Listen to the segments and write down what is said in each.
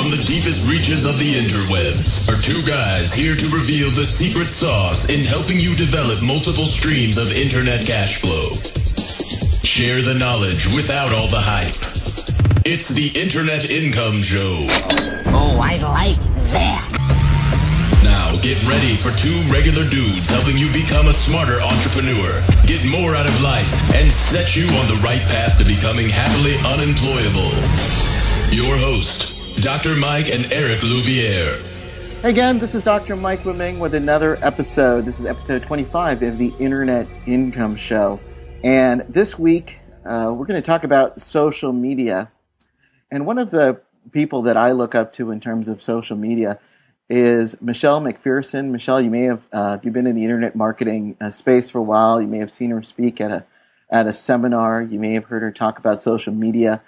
From the deepest reaches of the interwebs are two guys here to reveal the secret sauce in helping you develop multiple streams of internet cash flow. Share the knowledge without all the hype. It's the Internet Income Show. Oh, I like that. Now get ready for two regular dudes helping you become a smarter entrepreneur, get more out of life, and set you on the right path to becoming happily unemployable. Your host, Dr. Mike and Eric Louviere. Again, this is Dr. Mike Leming with another episode. This is episode 25 of the Internet Income Show. And this week, we're going to talk about social media. And one of the people that I look up to in terms of social media is Michelle MacPhearson. Michelle, you may have, if you've been in the internet marketing space for a while, you may have seen her speak at a seminar. You may have heard her talk about social media.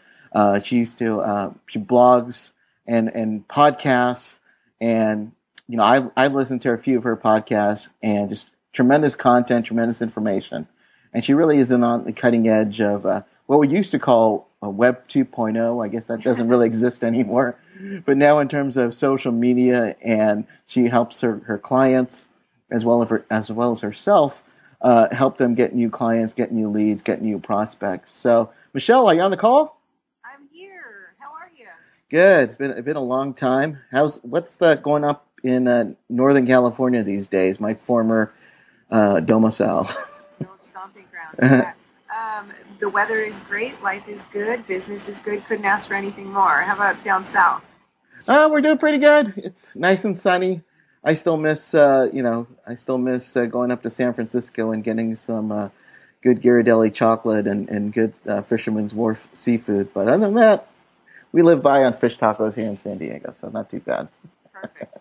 She blogs and podcasts, and you know I've listened to a few of her podcasts, and just tremendous content, tremendous information, and she really is on the cutting edge of what we used to call Web 2.0. I guess that doesn't really exist anymore, but now in terms of social media, and she helps her clients as well as herself help them get new clients, get new leads, get new prospects. So, Michelle, are you on the call? Good. It's been a long time. What's going up in Northern California these days? My former domicile. The old stomping ground. Yeah. The weather is great. Life is good. Business is good. Couldn't ask for anything more. How about down south? We're doing pretty good. It's nice and sunny. I still miss going up to San Francisco and getting some good Ghirardelli chocolate and good Fisherman's Wharf seafood. But other than that, we live by on fish tacos here in San Diego, so not too bad. Perfect.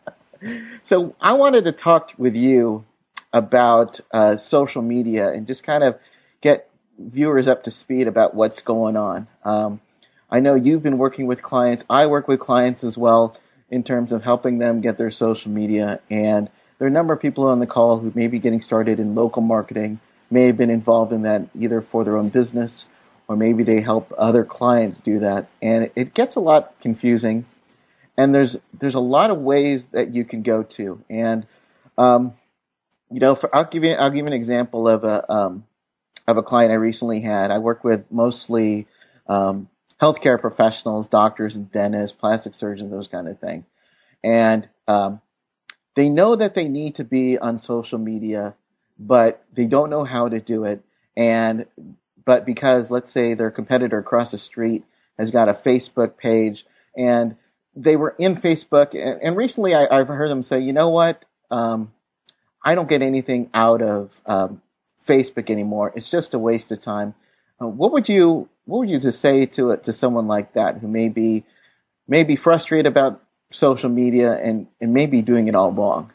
So I wanted to talk with you about social media and just kind of get viewers up to speed about what's going on. I know you've been working with clients. I work with clients as well in terms of helping them get their social media. And there are a number of people on the call who may be getting started in local marketing, may have been involved in that either for their own business or maybe they help other clients do that. And it gets a lot confusing. And there's a lot of ways that you can go to. And, I'll give you an example of a client I recently had. I work with mostly healthcare professionals, doctors and dentists, plastic surgeons, those kind of things. And they know that they need to be on social media, but they don't know how to do it. But because, let's say, their competitor across the street has got a Facebook page, and they were in Facebook, and recently I've heard them say, you know what, I don't get anything out of Facebook anymore. It's just a waste of time. What would you just say to someone like that who may be frustrated about social media and may be doing it all wrong?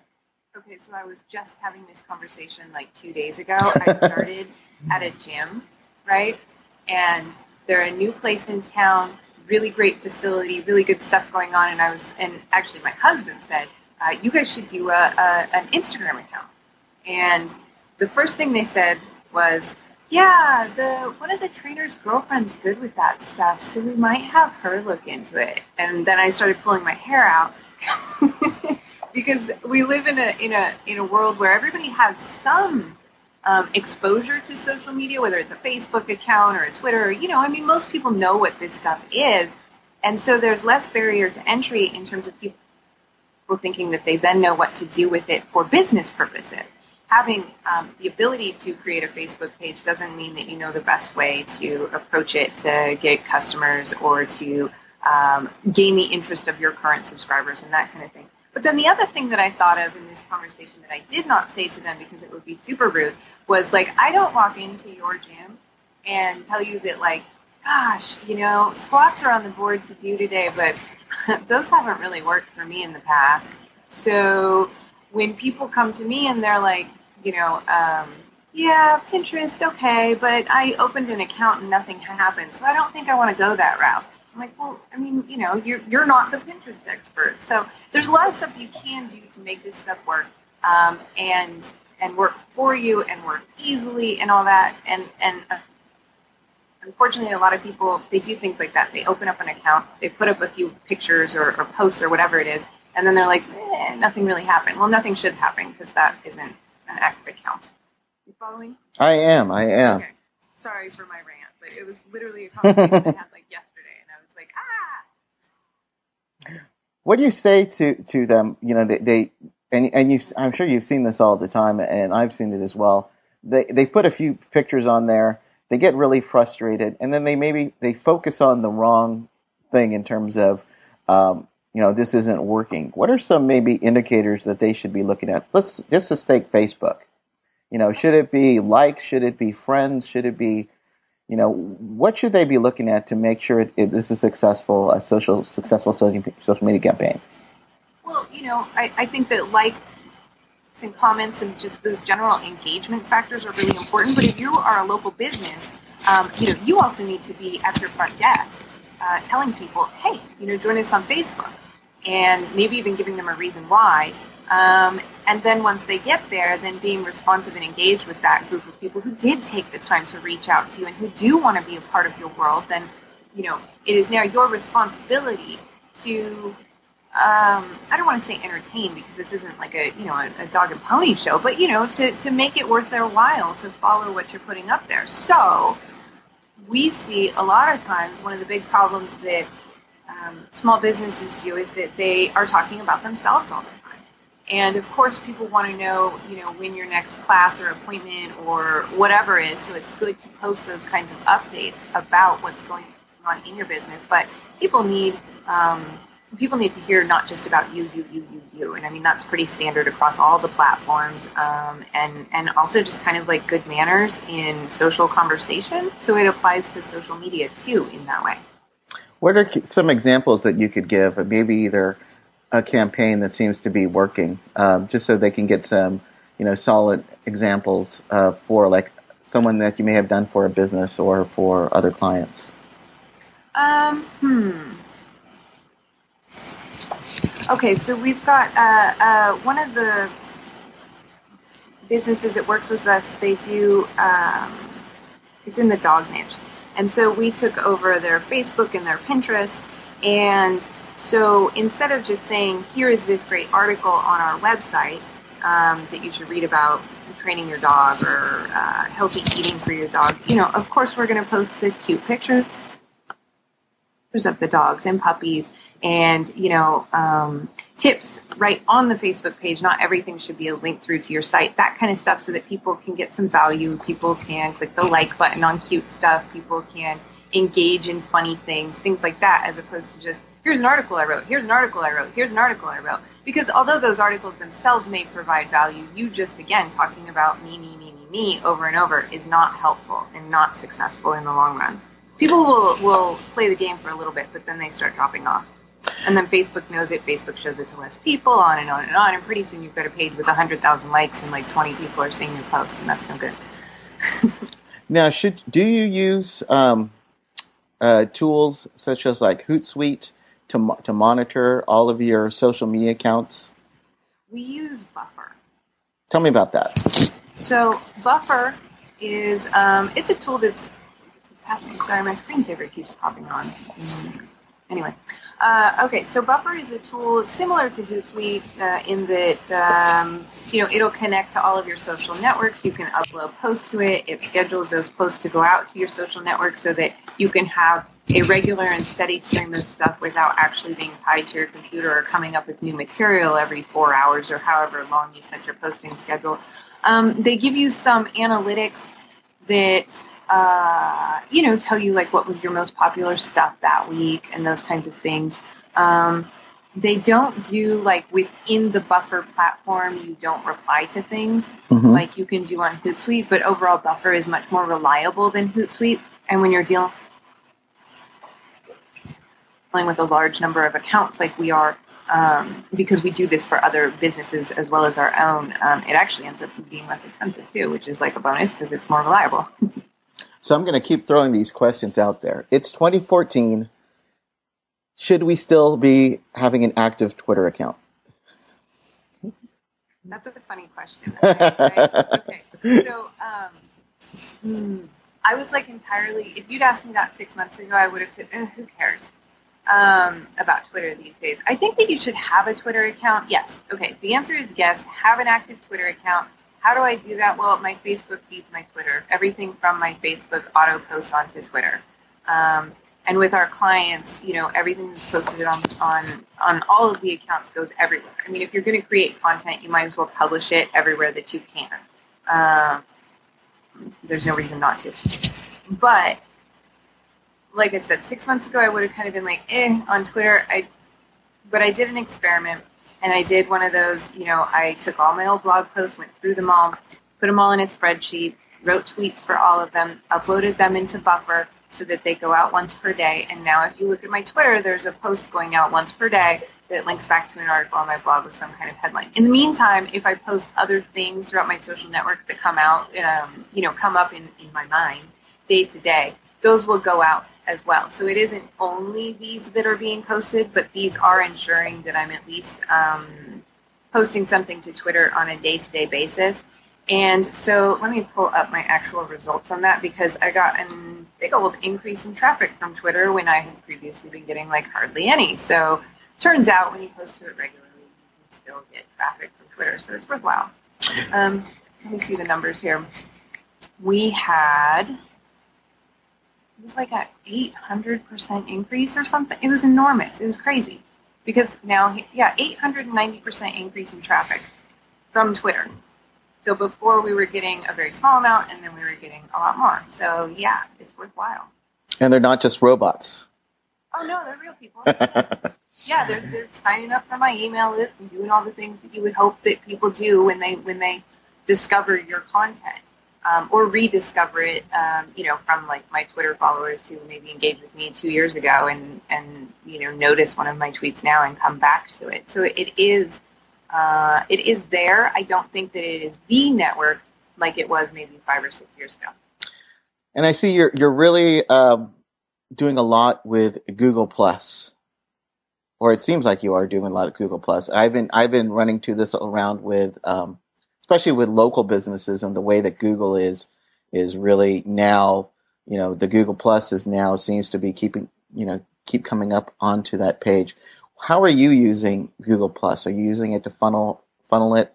Okay, so I was just having this conversation like 2 days ago. I started at a gym. Right? And they're a new place in town, really great facility, really good stuff going on. And actually my husband said, you guys should do an Instagram account. And the first thing they said was, yeah, one of the trainer's girlfriend's good with that stuff, so we might have her look into it. And then I started pulling my hair out because we live in a world where everybody has some exposure to social media, whether it's a Facebook account or a Twitter, most people know what this stuff is. And so there's less barrier to entry in terms of people thinking that they then know what to do with it for business purposes. Having the ability to create a Facebook page doesn't mean that you know the best way to approach it to get customers or to gain the interest of your current subscribers and that kind of thing. But then the other thing that I thought of in this conversation that I did not say to them because it would be super rude was like, I don't walk into your gym and tell you that like, gosh, squats are on the board to do today, but those haven't really worked for me in the past. So when people come to me and they're like, yeah, Pinterest, okay, but I opened an account and nothing happened, so I don't think I want to go that route. I'm like, well, you're not the Pinterest expert. So there's a lot of stuff you can do to make this stuff work and work for you and work easily and all that. And unfortunately, a lot of people, they do things like that. They open up an account, they put up a few pictures or posts or whatever it is, and then they're like, nothing really happened. Well, nothing should happen because that isn't an active account. You following? I am. Okay. Sorry for my rant, but it was literally a conversation I had like yesterday, and I was like, What do you say to them? You know, they and you. I'm sure you've seen this all the time, and I've seen it as well. They put a few pictures on there. They get really frustrated, and then they focus on the wrong thing in terms of, this isn't working. What are some maybe indicators that they should be looking at? Let's just take Facebook. Should it be likes? Should it be friends? Should it be, what should they be looking at to make sure this is successful social media campaign? Well, I think that likes and comments and just those general engagement factors are really important. But if you are a local business, you also need to be at your front desk telling people, hey, join us on Facebook, and maybe even giving them a reason why. And then once they get there, then being responsive and engaged with that group of people who did take the time to reach out to you and who do want to be a part of your world, then, it is now your responsibility to, I don't want to say entertain, because this isn't like a dog and pony show, but, to make it worth their while to follow what you're putting up there. So we see a lot of times one of the big problems that small businesses do is that they are talking about themselves all the time. And of course, people want to know, when your next class or appointment or whatever is. So it's good to post those kinds of updates about what's going on in your business. But people need to hear not just about you. And I mean, that's pretty standard across all the platforms. And also just kind of like good manners in social conversation. So it applies to social media too in that way. What are some examples that you could give? Maybe either a campaign that seems to be working, just so they can get some, solid examples for like someone that you may have done for a business or for other clients. Okay, so we've got one of the businesses that works with us. They do it's in the dog niche, and so we took over their Facebook and their Pinterest, and so instead of just saying, here is this great article on our website that you should read about training your dog or healthy eating for your dog, of course we're going to post the cute pictures of the dogs and puppies and, tips right on the Facebook page. Not everything should be a link through to your site, that kind of stuff, so that people can get some value. People can click the like button on cute stuff. People can engage in funny things like that, as opposed to just, here's an article I wrote, here's an article I wrote, here's an article I wrote. Because although those articles themselves may provide value, you just, again, talking about me over and over is not helpful and not successful in the long run. People will play the game for a little bit, but then they start dropping off. And then Facebook knows it, Facebook shows it to less people, on and on and on, and pretty soon you've got a page with 100,000 likes and like 20 people are seeing your posts, and that's no good. Now, do you use tools such as like Hootsuite to monitor all of your social media accounts? We use Buffer. Tell me about that. So Buffer is it's a tool that's happening. Sorry, my screensaver keeps popping on. Anyway, okay. So Buffer is a tool similar to Hootsuite in that it'll connect to all of your social networks. You can upload posts to it. It schedules those posts to go out to your social networks so that you can have a regular and steady stream of stuff without actually being tied to your computer or coming up with new material every 4 hours or however long you set your posting schedule. They give you some analytics that tell you like what was your most popular stuff that week and those kinds of things. They don't do like within the Buffer platform, you don't reply to things like you can do on Hootsuite, but overall Buffer is much more reliable than Hootsuite. And when you're dealing with a large number of accounts like we are, because we do this for other businesses as well as our own, it actually ends up being less expensive too, which is like a bonus because it's more reliable. So I'm going to keep throwing these questions out there. It's 2014. Should we still be having an active Twitter account? That's a funny question. Right? Okay. So I was like entirely, if you'd asked me that 6 months ago, I would have said, who cares about Twitter these days? I think that you should have a Twitter account. Yes. Okay. The answer is yes. Have an active Twitter account. How do I do that? Well, my Facebook feeds my Twitter. Everything from my Facebook auto posts onto Twitter. And with our clients, everything that's posted on all of the accounts goes everywhere. I mean, if you're going to create content, you might as well publish it everywhere that you can. There's no reason not to. But like I said, 6 months ago, I would have kind of been like, on Twitter. But I did an experiment, and I did one of those, I took all my old blog posts, went through them all, put them all in a spreadsheet, wrote tweets for all of them, uploaded them into Buffer so that they go out once per day. And now if you look at my Twitter, there's a post going out once per day that links back to an article on my blog with some kind of headline. In the meantime, if I post other things throughout my social networks that come out, come up in my mind day to day, those will go out as well. So it isn't only these that are being posted, but these are ensuring that I'm at least posting something to Twitter on a day-to-day basis. And so let me pull up my actual results on that, because I got a big old increase in traffic from Twitter when I had previously been getting like hardly any. So turns out when you post to it regularly, you can still get traffic from Twitter. So it's worthwhile. Let me see the numbers here. We had, it was like a 800% increase or something. It was enormous. It was crazy. Because now, 890% increase in traffic from Twitter. So before we were getting a very small amount, and then we were getting a lot more. So yeah, it's worthwhile. And they're not just robots. Oh no, they're real people. Yeah, they're signing up for my email list and doing all the things that you would hope that people do when they discover your content, or rediscover it. From like my Twitter followers who maybe engaged with me 2 years ago and notice one of my tweets now and come back to it. So it is there. I don't think that it is the network like it was maybe 5 or 6 years ago. And I see you're really doing a lot with Google Plus, or it seems like you are doing a lot of Google Plus. I've been running to this around with, especially with local businesses, and the way that Google is really now, the Google Plus is now seems to be keep coming up onto that page. How are you using Google Plus? Are you using it to funnel it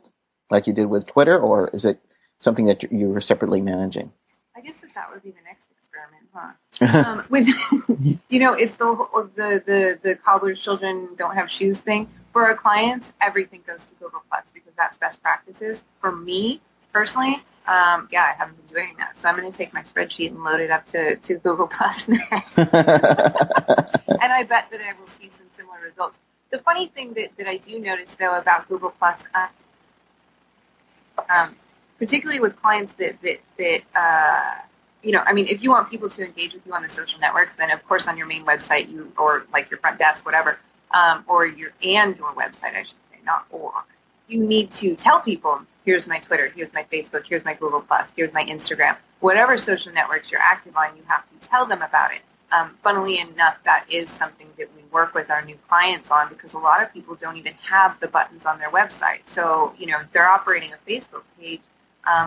like you did with Twitter, or is it something that you were separately managing? I guess that would be the next experiment, huh? With it's the cobbler's children don't have shoes thing. For our clients, everything goes to Google Plus because that's best practices. For me personally, I haven't been doing that, so I'm going to take my spreadsheet and load it up to Google Plus next. And I bet that I will see some similar results. The funny thing that I do notice though about Google Plus, particularly with clients that if you want people to engage with you on the social networks, then of course on your main website, or like your front desk, whatever, or your website, I should say, not or. You need to tell people, here's my Twitter, here's my Facebook, here's my Google Plus, here's my Instagram. Whatever social networks you're active on, you have to tell them about it. Funnily enough, that is something that we work with our new clients on, because a lot of people don't even have the buttons on their website. So, they're operating a Facebook page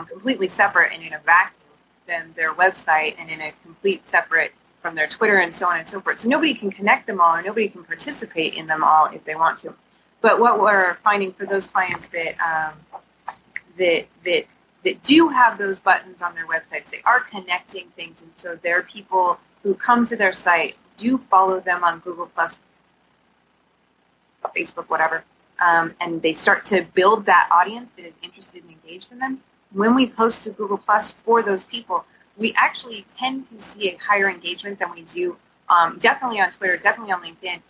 completely separate and in a vacuum than their website, and in a complete separate from their Twitter, and so on and so forth. So nobody can connect them all, or nobody can participate in them all if they want to. But what we're finding for those clients that do have those buttons on their websites, they are connecting things, and so there are people who come to their site, do follow them on Google Plus, Facebook, whatever, and they start to build that audience that is interested and engaged in them. When we post to Google Plus for those people, we actually tend to see a higher engagement than we do definitely on Twitter, definitely on LinkedIn,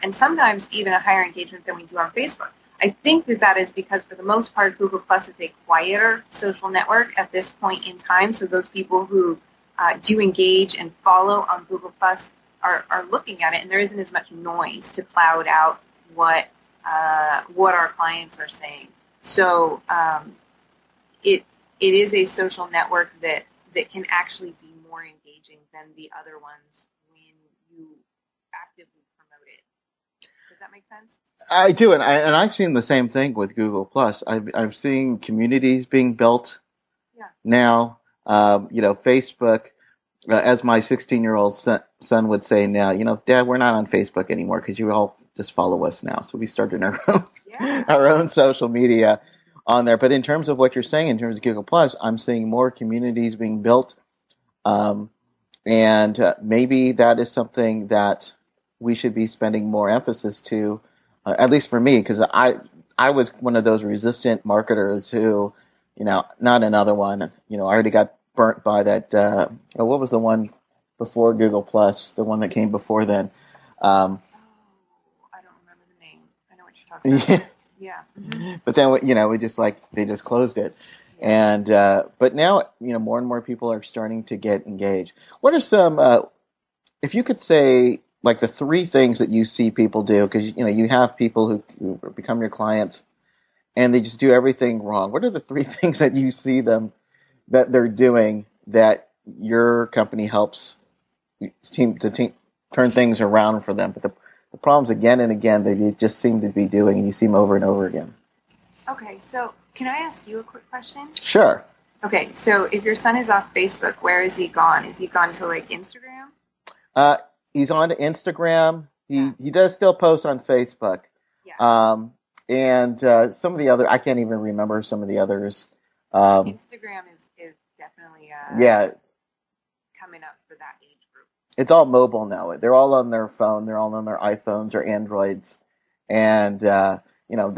and sometimes even a higher engagement than we do on Facebook. I think that is because, for the most part, Google Plus is a quieter social network at this point in time. So those people who do engage and follow on Google Plus are looking at it, and there isn't as much noise to cloud out what our clients are saying. So it is a social network that can actually be more engaging than the other ones when you actively promote it. Does that make sense? I do, and I've seen the same thing with Google Plus. I've seen communities being built now. Facebook, as my 16-year-old son would say now, Dad, we're not on Facebook anymore because you all just follow us now. So we started our own, Yeah. our own social media on there. But in terms of what you're saying, in terms of Google Plus, I'm seeing more communities being built. And maybe that is something that we should be spending more emphasis to, at least for me, because I was one of those resistant marketers who, not another one. I already got burnt by that. What was the one before Google Plus? The one that came before then. Oh, I don't remember the name. I know what you're talking about. Yeah. Yeah. Mm-hmm. But then we just they just closed it. Yeah. And but now more and more people are starting to get engaged. What are some if you could say like the three things that you see people do, because you have people who become your clients and they just do everything wrong. What are the three things that you see them that they're doing that your company helps turn things around for them? But the problems again and again that you just seem to be doing, and you see them over and over again. Okay, so can I ask you a quick question? Sure. Okay, so if your son is off Facebook, where is he gone? Is he gone to like Instagram? He's on to Instagram. He does still post on Facebook. Yeah. And some of the other, I can't even remember some of the others. Instagram is definitely coming up for that age group. It's all mobile now. They're all on their phone. They're all on their iPhones or Androids. And, they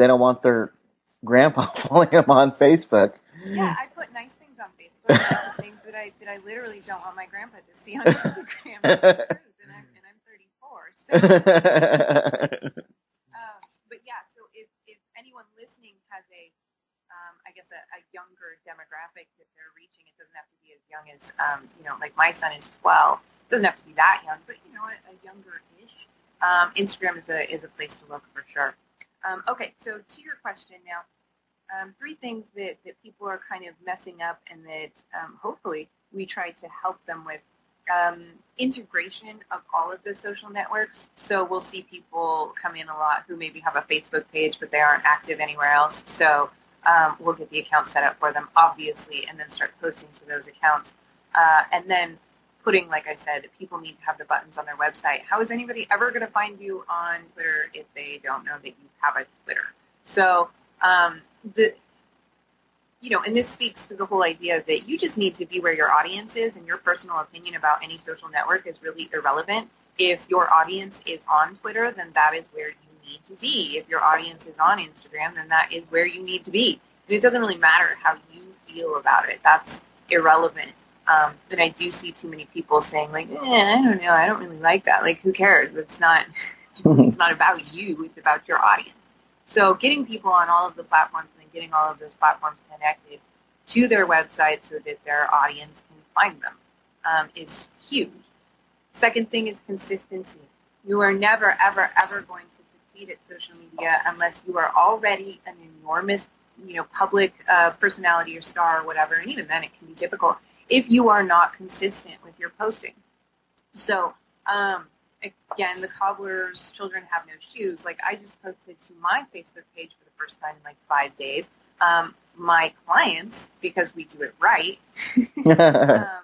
don't want their grandpa following them on Facebook. Yeah, I put nice things on Facebook, like things that I literally don't want my grandpa to see on Instagram. And I'm 34, so. But yeah, so if anyone listening has I guess a younger demographic that they're reaching, it doesn't have to be as young as, like my son is 12. It doesn't have to be that young, but a younger-ish. Instagram is a place to look for sure. Okay, so to your question now. Three things that people are kind of messing up and that hopefully we try to help them with. Integration of all of the social networks. So we'll see people come in a lot who maybe have a Facebook page, but they aren't active anywhere else. So we'll get the account set up for them, obviously, and then start posting to those accounts. And then putting, like I said, people need to have the buttons on their website. How is anybody ever going to find you on Twitter if they don't know that you have a Twitter? So and this speaks to the whole idea that you just need to be where your audience is, and your personal opinion about any social network is really irrelevant. If your audience is on Twitter, then that is where you need to be. If your audience is on Instagram, then that is where you need to be. And it doesn't really matter how you feel about it. That's irrelevant. And I do see too many people saying like, I don't know, I don't really like that. Like, who cares? It's not about you. It's about your audience. So getting people on all of the platforms and then getting all of those platforms connected to their website so that their audience can find them is huge. Second thing is consistency. You are never, ever, ever going to succeed at social media unless you are already an enormous, public personality or star or whatever. And even then it can be difficult if you are not consistent with your posting. So, again, the cobbler's children have no shoes. Like, I just posted to my Facebook page for the first time in like 5 days. My clients, because we do it right, are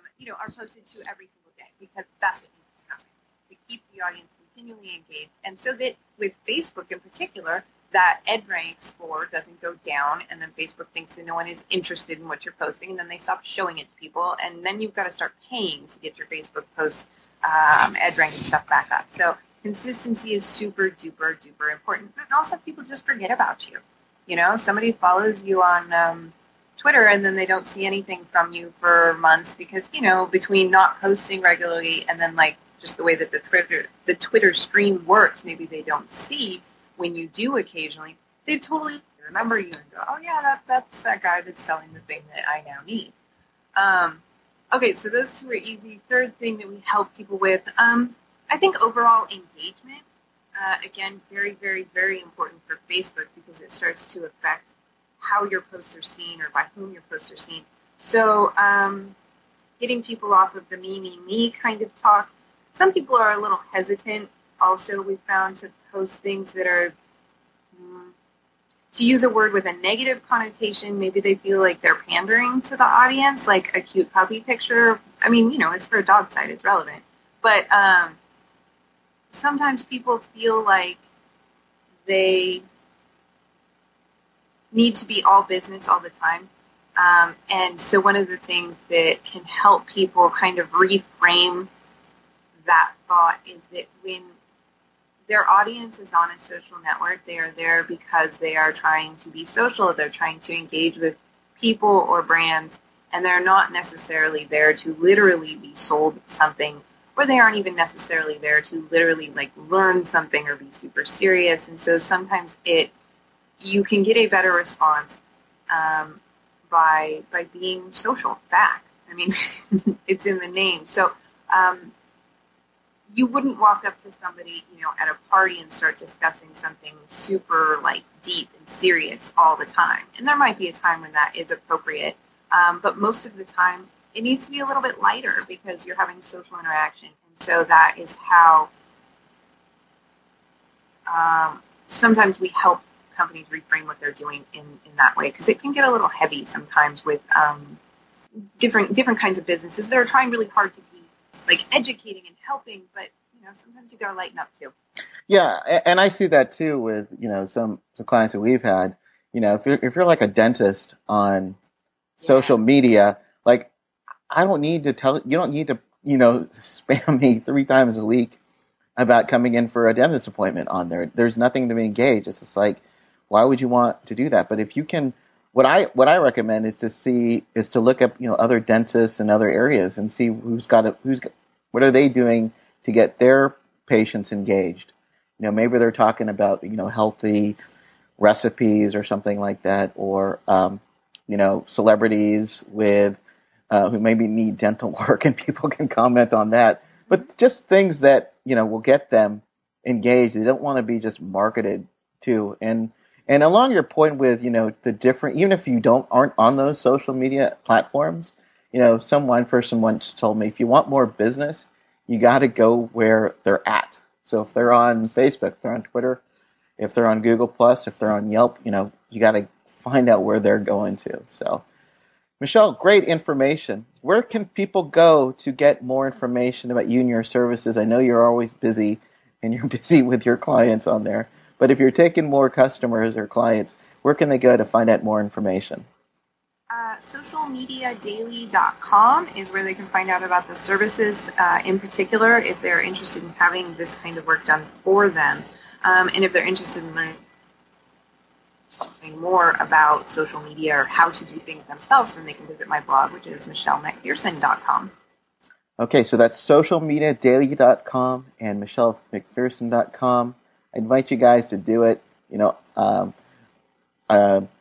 posted to every single day because that's what needs to happen to keep the audience continually engaged. And so that with Facebook in particular, that EdRank score doesn't go down, and then Facebook thinks that no one is interested in what you're posting, and then they stop showing it to people, and then you've got to start paying to get your Facebook posts EdRank and stuff back up. So consistency is super duper duper important. But also, people just forget about you. Somebody follows you on Twitter and then they don't see anything from you for months because between not posting regularly and then like just the way that the Twitter stream works, maybe they don't see when you do occasionally. They totally remember you and go, oh yeah, that's that guy that's selling the thing that I now need. Okay, so those two are easy. Third thing that we help people with, I think overall engagement, again, very, very, very important for Facebook because it starts to affect how your posts are seen or by whom your posts are seen. So getting people off of the me kind of talk. Some people are a little hesitant also, we found, to post things that are, to use a word with a negative connotation, maybe they feel like they're pandering to the audience, like a cute puppy picture I mean, it's for a dog site, it's relevant. But sometimes people feel like they need to be all business all the time. And so one of the things that can help people kind of reframe that thought is that when their audience is on a social network, they are there because they are trying to be social, they're trying to engage with people or brands, and they're not necessarily there to literally be sold something, or they aren't even necessarily there to literally like learn something or be super serious. And so sometimes you can get a better response by being social back. I mean, it's in the name. So you wouldn't walk up to somebody, at a party and start discussing something super like deep and serious all the time. And there might be a time when that is appropriate, but most of the time it needs to be a little bit lighter because you're having social interaction. And so that is how sometimes we help companies reframe what they're doing in that way, because it can get a little heavy sometimes with different kinds of businesses that are trying really hard to be like educating and helping, but sometimes you gotta lighten up too. Yeah, and I see that too with some clients that we've had. If you're like a dentist on social media, like I don't need to tell you don't need to spam me 3 times a week about coming in for a dentist appointment on there. There's nothing to be engaged. It's just like, why would you want to do that? But if you can, what I recommend is to look up other dentists in other areas and see what are they doing to get their patients engaged. Maybe they're talking about healthy recipes or something like that, or celebrities with who maybe need dental work, and people can comment on that. But just things that will get them engaged. They don't want to be just marketed to. And along your point with the different, even if you aren't on those social media platforms, some wine person once told me, if you want more business, you got to go where they're at. So if they're on Facebook, if they're on Twitter, if they're on Google Plus, if they're on Yelp, you got to find out where they're going to. So, Michelle, great information. Where can people go to get more information about you and your services? I know you're always busy, and you're busy with your clients on there. But if you're taking more customers or clients, where can they go to find out more information? Socialmediadaily.com is where they can find out about the services in particular, if they're interested in having this kind of work done for them. And if they're interested in learning more about social media or how to do things themselves, then they can visit my blog, which is MichelleMacPhearson.com. Okay, so that's socialmediadaily.com and MichelleMacPhearson.com. I invite you guys to do it.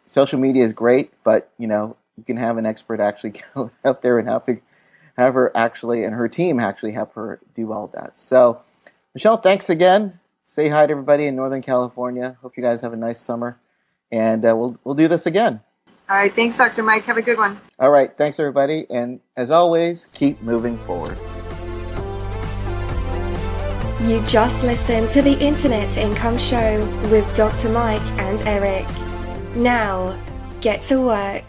Social media is great, but you can have an expert actually go out there and have her actually, and her team actually have her do all that. So, Michelle, thanks again. Say hi to everybody in Northern California. Hope you guys have a nice summer, and we'll do this again. All right, thanks, Dr. Mike. Have a good one. All right, thanks everybody, and as always, keep moving forward. You just listened to the Internet Income Show with Dr. Mike and Eric. Now, get to work.